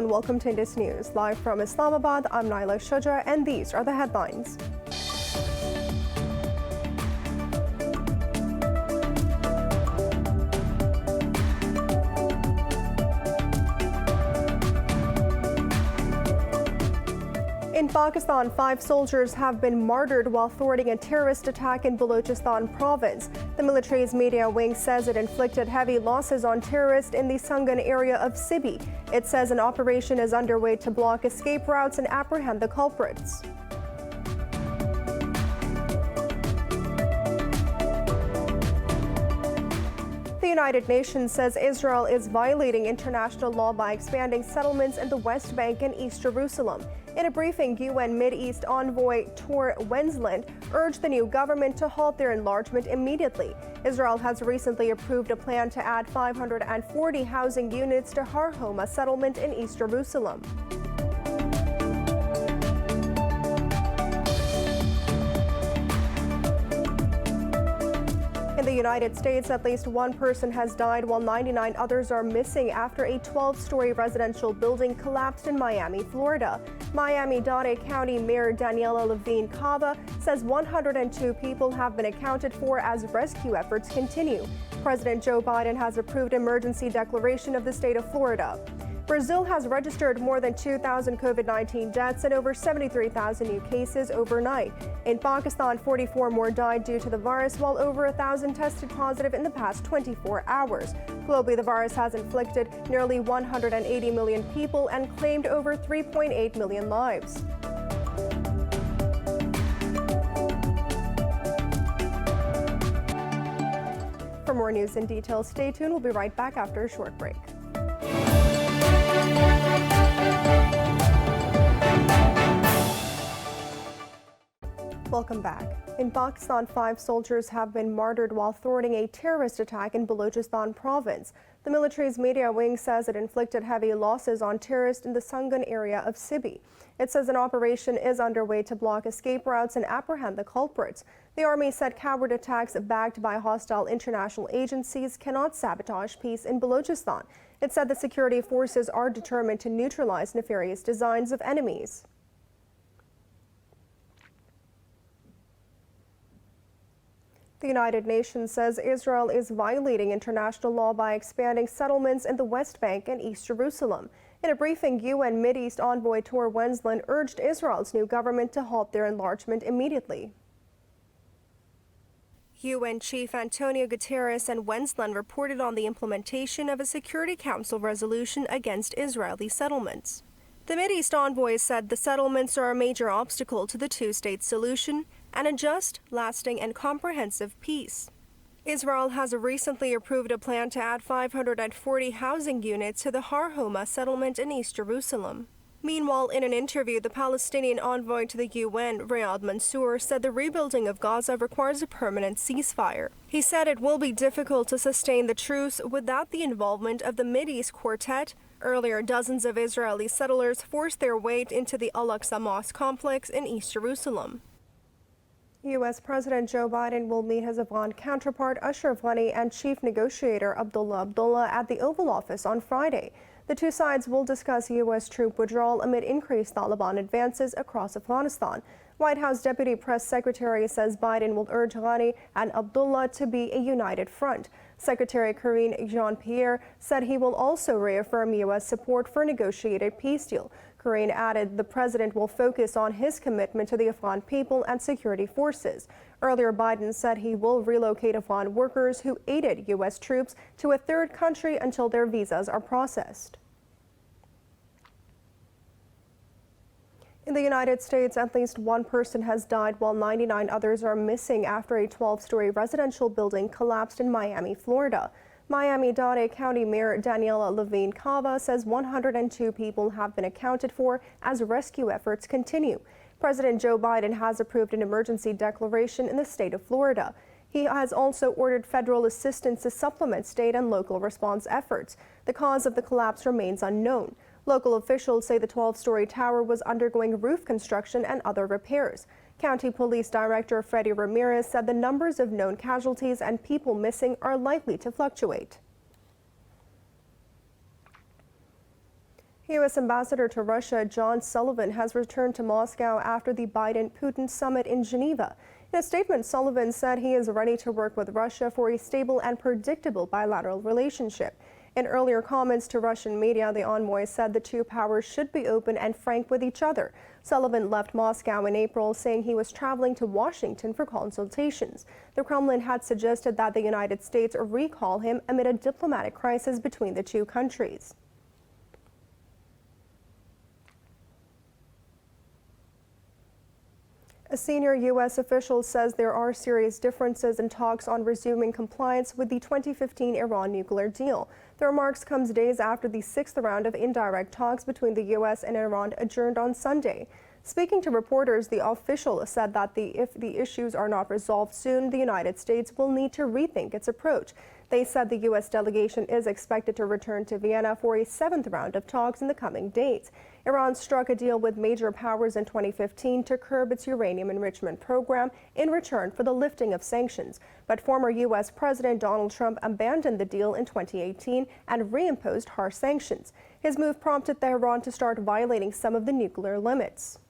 and welcome to Indus News. Live from Islamabad, I'm Naila Shuja, and these are the headlines. In Pakistan, 5 soldiers have been martyred while thwarting a terrorist attack in Balochistan province. The military's media wing says it inflicted heavy losses on terrorists in the Sungan area of Sibi. It says an operation is underway to block escape routes and apprehend the culprits. The United Nations says Israel is violating international law by expanding settlements in the West Bank and East Jerusalem. In a briefing, UN Mideast envoy Tor Wensland urged the new government to halt their enlargement immediately. Israel has recently approved a plan to add 540 housing units to Har Homa settlement in East Jerusalem. In the United States, at least one person has died while 99 others are missing after a 12-story residential building collapsed in Miami, Florida. Miami-Dade County Mayor Daniela Levine Cava says 102 people have been accounted for as rescue efforts continue. President Joe Biden has approved emergency declaration of the state of Florida. Brazil has registered more than 2,000 COVID-19 deaths and over 73,000 new cases overnight. In Pakistan, 44 more died due to the virus, while over 1,000 tested positive in the past 24 hours. Globally, the virus has inflicted nearly 180 million people and claimed over 3.8 million lives. For more news and details, stay tuned. We'll be right back after a short break. Welcome back. In Pakistan, 5 soldiers have been martyred while thwarting a terrorist attack in Balochistan province. The military's media wing says it inflicted heavy losses on terrorists in the Sungan area of Sibi. It says an operation is underway to block escape routes and apprehend the culprits. The army said coward attacks backed by hostile international agencies cannot sabotage peace in Balochistan. It said the security forces are determined to neutralize nefarious designs of enemies. The United Nations says Israel is violating international law by expanding settlements in the West Bank and East Jerusalem. In a briefing, UN Mideast envoy Tor Wensland urged Israel's new government to halt their enlargement immediately. UN Chief Antonio Guterres and Wensland reported on the implementation of a Security Council resolution against Israeli settlements. The Mideast envoy said the settlements are a major obstacle to the two-state solution and a just, lasting, and comprehensive peace. Israel has recently approved a plan to add 540 housing units to the Har Homa settlement in East Jerusalem. Meanwhile, in an interview, the Palestinian envoy to the UN, Riyad Mansour, said the rebuilding of Gaza requires a permanent ceasefire. He said it will be difficult to sustain the truce without the involvement of the Mideast Quartet. Earlier, dozens of Israeli settlers forced their way into the Al-Aqsa Mosque complex in East Jerusalem. U.S. President Joe Biden will meet his Afghan counterpart Ashraf Ghani and chief negotiator Abdullah at the Oval Office on Friday. The two sides will discuss U.S. troop withdrawal amid increased Taliban advances across Afghanistan. White House Deputy Press Secretary says Biden will urge Ghani and Abdullah to be a united front. Secretary Karine Jean-Pierre said he will also reaffirm U.S. support for a negotiated peace deal. Karine added the president will focus on his commitment to the Afghan people and security forces. Earlier, Biden said he will relocate Afghan workers who aided U.S. troops to a third country until their visas are processed. In the United States, at least one person has died while 99 others are missing after a 12-story residential building collapsed in Miami, Florida. Miami-Dade County Mayor Daniela Levine Cava says 102 people have been accounted for as rescue efforts continue. President Joe Biden has approved an emergency declaration in the state of Florida. He has also ordered federal assistance to supplement state and local response efforts. The cause of the collapse remains unknown. Local officials say the 12-story tower was undergoing roof construction and other repairs. County Police Director Freddie Ramirez said the numbers of known casualties and people missing are likely to fluctuate. U.S. Ambassador to Russia John Sullivan has returned to Moscow after the Biden-Putin summit in Geneva. In a statement, Sullivan said he is ready to work with Russia for a stable and predictable bilateral relationship. In earlier comments to Russian media, the envoy said the two powers should be open and frank with each other. Sullivan left Moscow in April, saying he was traveling to Washington for consultations. The Kremlin had suggested that the United States recall him amid a diplomatic crisis between the two countries. A senior U.S. official says there are serious differences in talks on resuming compliance with the 2015 Iran nuclear deal. The remarks comes days after the sixth round of indirect talks between the U.S. and Iran adjourned on Sunday. Speaking to reporters, the official said that if the issues are not resolved soon, the United States will need to rethink its approach. They said the U.S. delegation is expected to return to Vienna for a seventh round of talks in the coming days. Iran struck a deal with major powers in 2015 to curb its uranium enrichment program in return for the lifting of sanctions. But former U.S. President Donald Trump abandoned the deal in 2018 and reimposed harsh sanctions. His move prompted Tehran to start violating some of the nuclear limits.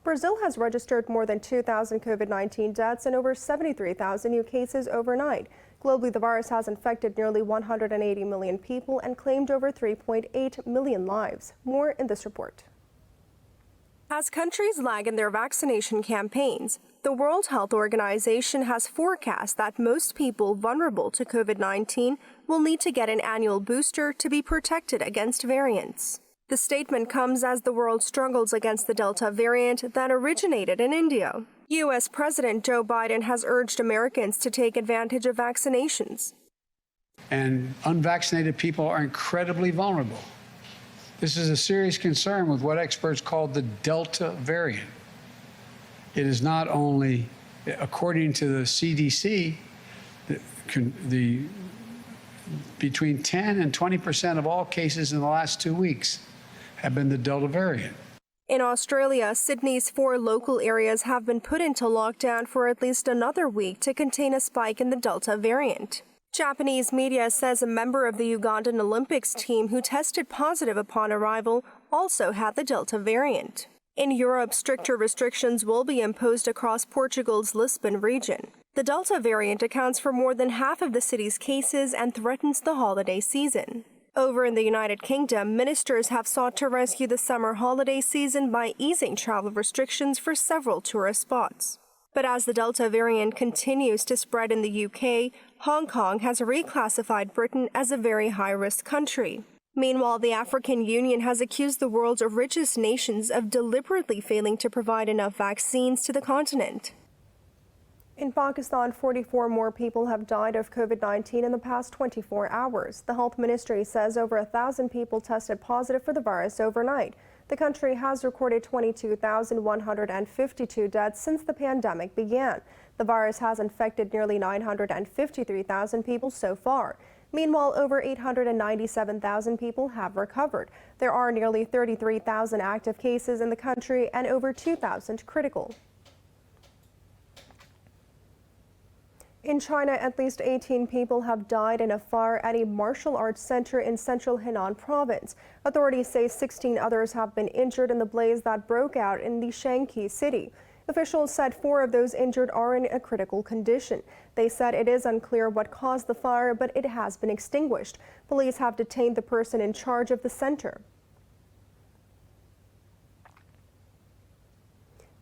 Brazil has registered more than 2,000 COVID-19 deaths and over 73,000 new cases overnight. Globally, the virus has infected nearly 180 million people and claimed over 3.8 million lives. More in this report. As countries lag in their vaccination campaigns, the World Health Organization has forecast that most people vulnerable to COVID-19 will need to get an annual booster to be protected against variants. The statement comes as the world struggles against the Delta variant that originated in India. U.S. President Joe Biden has urged Americans to take advantage of vaccinations. And unvaccinated people are incredibly vulnerable. This is a serious concern with what experts call the Delta variant. It is not only, according to the CDC, between 10 and 20% of all cases in the last 2 weeks have been the Delta variant. In Australia, Sydney's 4 local areas have been put into lockdown for at least another week to contain a spike in the Delta variant. Japanese media says a member of the Ugandan Olympics team who tested positive upon arrival also had the Delta variant. In Europe, stricter restrictions will be imposed across Portugal's Lisbon region. The Delta variant accounts for more than half of the city's cases and threatens the holiday season. Over in the United Kingdom, ministers have sought to rescue the summer holiday season by easing travel restrictions for several tourist spots. But as the Delta variant continues to spread in the UK, Hong Kong has reclassified Britain as a very high-risk country. Meanwhile, the African Union has accused the world's richest nations of deliberately failing to provide enough vaccines to the continent. In Pakistan, 44 more people have died of COVID-19 in the past 24 hours. The health ministry says over 1,000 people tested positive for the virus overnight. The country has recorded 22,152 deaths since the pandemic began. The virus has infected nearly 953,000 people so far. Meanwhile, over 897,000 people have recovered. There are nearly 33,000 active cases in the country and over 2,000 critical. In China, at least 18 people have died in a fire at a martial arts center in central Henan province. Authorities say 16 others have been injured in the blaze that broke out in the Shanxi city. Officials said 4 of those injured are in a critical condition. They said it is unclear what caused the fire, but it has been extinguished. Police have detained the person in charge of the center.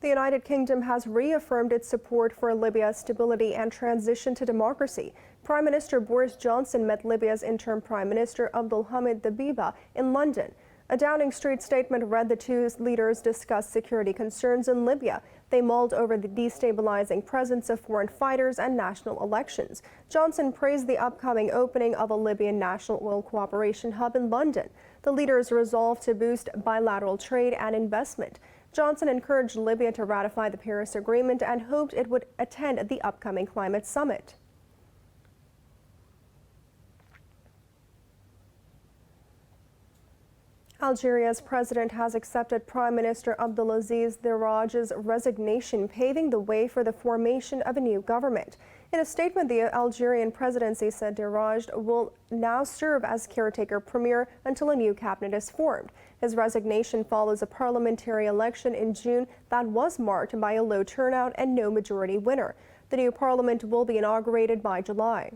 The United Kingdom has reaffirmed its support for Libya's stability and transition to democracy. Prime Minister Boris Johnson met Libya's interim Prime Minister Abdulhamid Dbeibah in London. A Downing Street statement read the two leaders discussed security concerns in Libya. They mulled over the destabilizing presence of foreign fighters and national elections. Johnson praised the upcoming opening of a Libyan national oil cooperation hub in London. The leaders resolved to boost bilateral trade and investment. Johnson encouraged Libya to ratify the Paris Agreement and hoped it would attend the upcoming climate summit. Algeria's president has accepted Prime Minister Abdelaziz Tebboun's resignation, paving the way for the formation of a new government. In a statement, the Algerian presidency said Tebboune will now serve as caretaker premier until a new cabinet is formed. His resignation follows a parliamentary election in June that was marked by a low turnout and no majority winner. The new parliament will be inaugurated by July.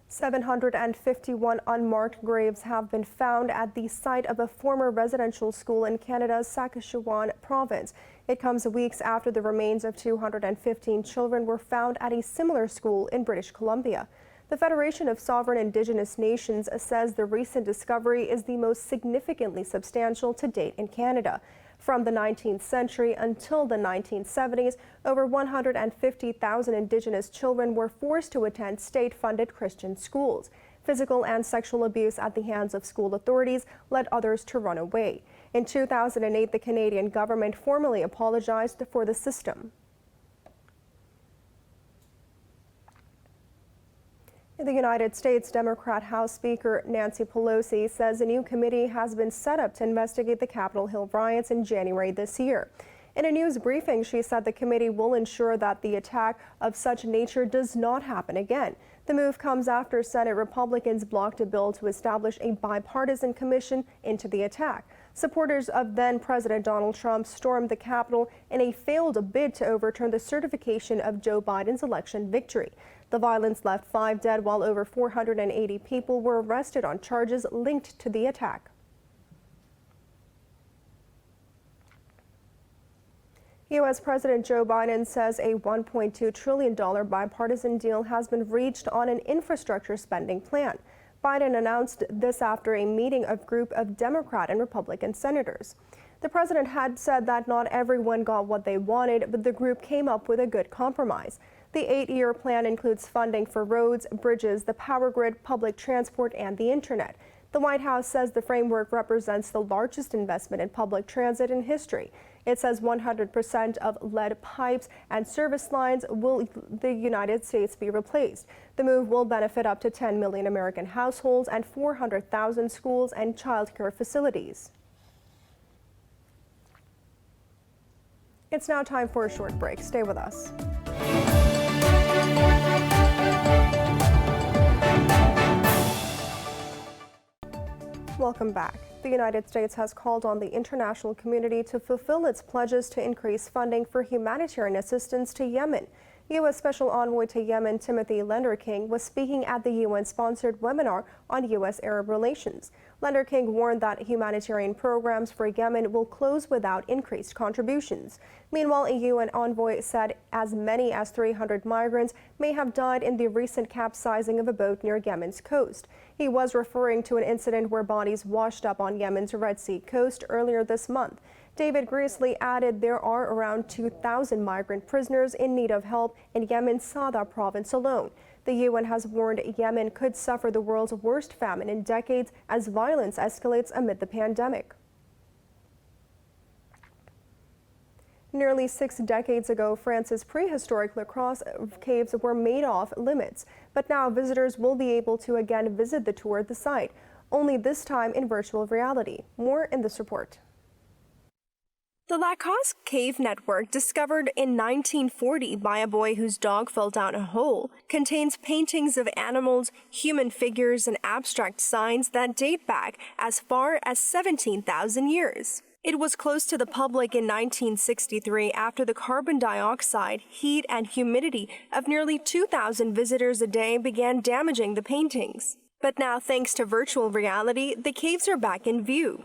751 unmarked graves have been found at the site of a former residential school in Canada's Saskatchewan province. It comes weeks after the remains of 215 children were found at a similar school in British Columbia. The Federation of Sovereign Indigenous Nations says the recent discovery is the most significantly substantial to date in Canada. From the 19th century until the 1970s, over 150,000 Indigenous children were forced to attend state-funded Christian schools. Physical and sexual abuse at the hands of school authorities led others to run away. In 2008, the Canadian government formally apologized for the system. In the United States, Democrat House Speaker Nancy Pelosi says a new committee has been set up to investigate the Capitol Hill riots in January this year. In a news briefing, she said the committee will ensure that the attack of such nature does not happen again. The move comes after Senate Republicans blocked a bill to establish a bipartisan commission into the attack. Supporters of then-President Donald Trump stormed the Capitol in a failed bid to overturn the certification of Joe Biden's election victory. The violence left 5 dead while over 480 people were arrested on charges linked to the attack. U.S. President Joe Biden says a $1.2 trillion bipartisan deal has been reached on an infrastructure spending plan. Biden announced this after a meeting of a group of Democrat and Republican senators. The president had said that not everyone got what they wanted, but the group came up with a good compromise. The 8-year plan includes funding for roads, bridges, the power grid, public transport, and the internet. The White House says the framework represents the largest investment in public transit in history. It says 100% of lead pipes and service lines will the United States be replaced. The move will benefit up to 10 million American households and 400,000 schools and childcare facilities. It's now time for a short break. Stay with us. Welcome back. The United States has called on the international community to fulfill its pledges to increase funding for humanitarian assistance to Yemen. U.S. Special Envoy to Yemen Timothy Lenderking was speaking at the UN-sponsored webinar on U.S.-Arab relations. Lenderking warned that humanitarian programs for Yemen will close without increased contributions. Meanwhile, a UN envoy said as many as 300 migrants may have died in the recent capsizing of a boat near Yemen's coast. He was referring to an incident where bodies washed up on Yemen's Red Sea coast earlier this month. David Griesley added there are around 2,000 migrant prisoners in need of help in Yemen's Sada province alone. The UN has warned Yemen could suffer the world's worst famine in decades as violence escalates amid the pandemic. Nearly 6 decades ago, France's prehistoric La Crosse caves were made off limits, but now visitors will be able to again visit the tour of the site, only this time in virtual reality. More in this report. The La Crosse Cave Network, discovered in 1940 by a boy whose dog fell down a hole, contains paintings of animals, human figures, and abstract signs that date back as far as 17,000 years. It was closed to the public in 1963 after the carbon dioxide, heat, and humidity of nearly 2,000 visitors a day began damaging the paintings. But now, thanks to virtual reality, the caves are back in view.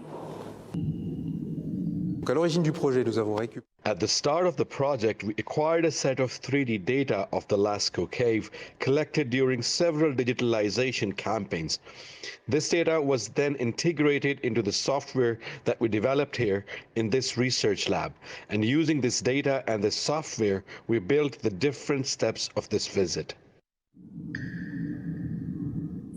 At the start of the project, we acquired a set of 3D data of the Lascaux cave collected during several digitalization campaigns. This data was then integrated into the software that we developed here in this research lab. And using this data and this software, we built the different steps of this visit.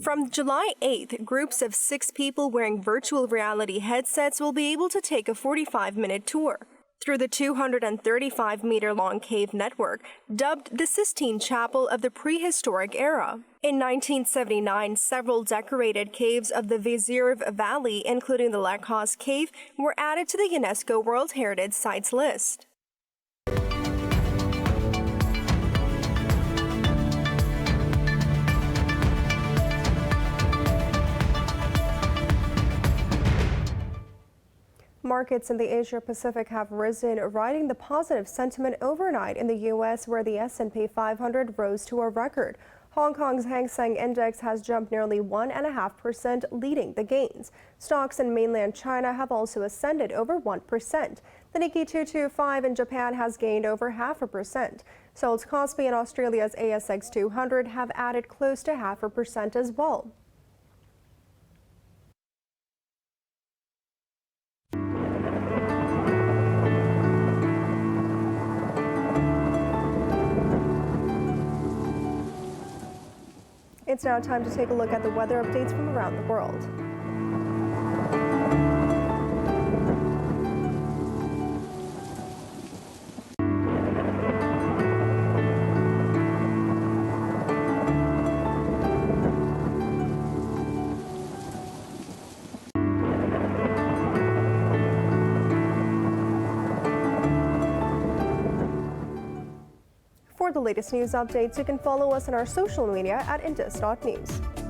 From July 8th, groups of 6 people wearing virtual reality headsets will be able to take a 45-minute tour. through the 235-meter-long cave network, dubbed the Sistine Chapel of the prehistoric era. In 1979, several decorated caves of the Vezirv Valley, including the Lakhos Cave, were added to the UNESCO World Heritage Sites list. Markets in the Asia-Pacific have risen, riding the positive sentiment overnight in the U.S., where the S&P 500 rose to a record. Hong Kong's Hang Seng Index has jumped nearly 1.5%, leading the gains. Stocks in mainland China have also ascended over 1%. The Nikkei 225 in Japan has gained over 0.5%. Seoul's Kospi and Australia's ASX 200 have added close to 0.5% as well. It's now time to take a look at the weather updates from around the world. For the latest news updates, you can follow us on our social media at Indus.News.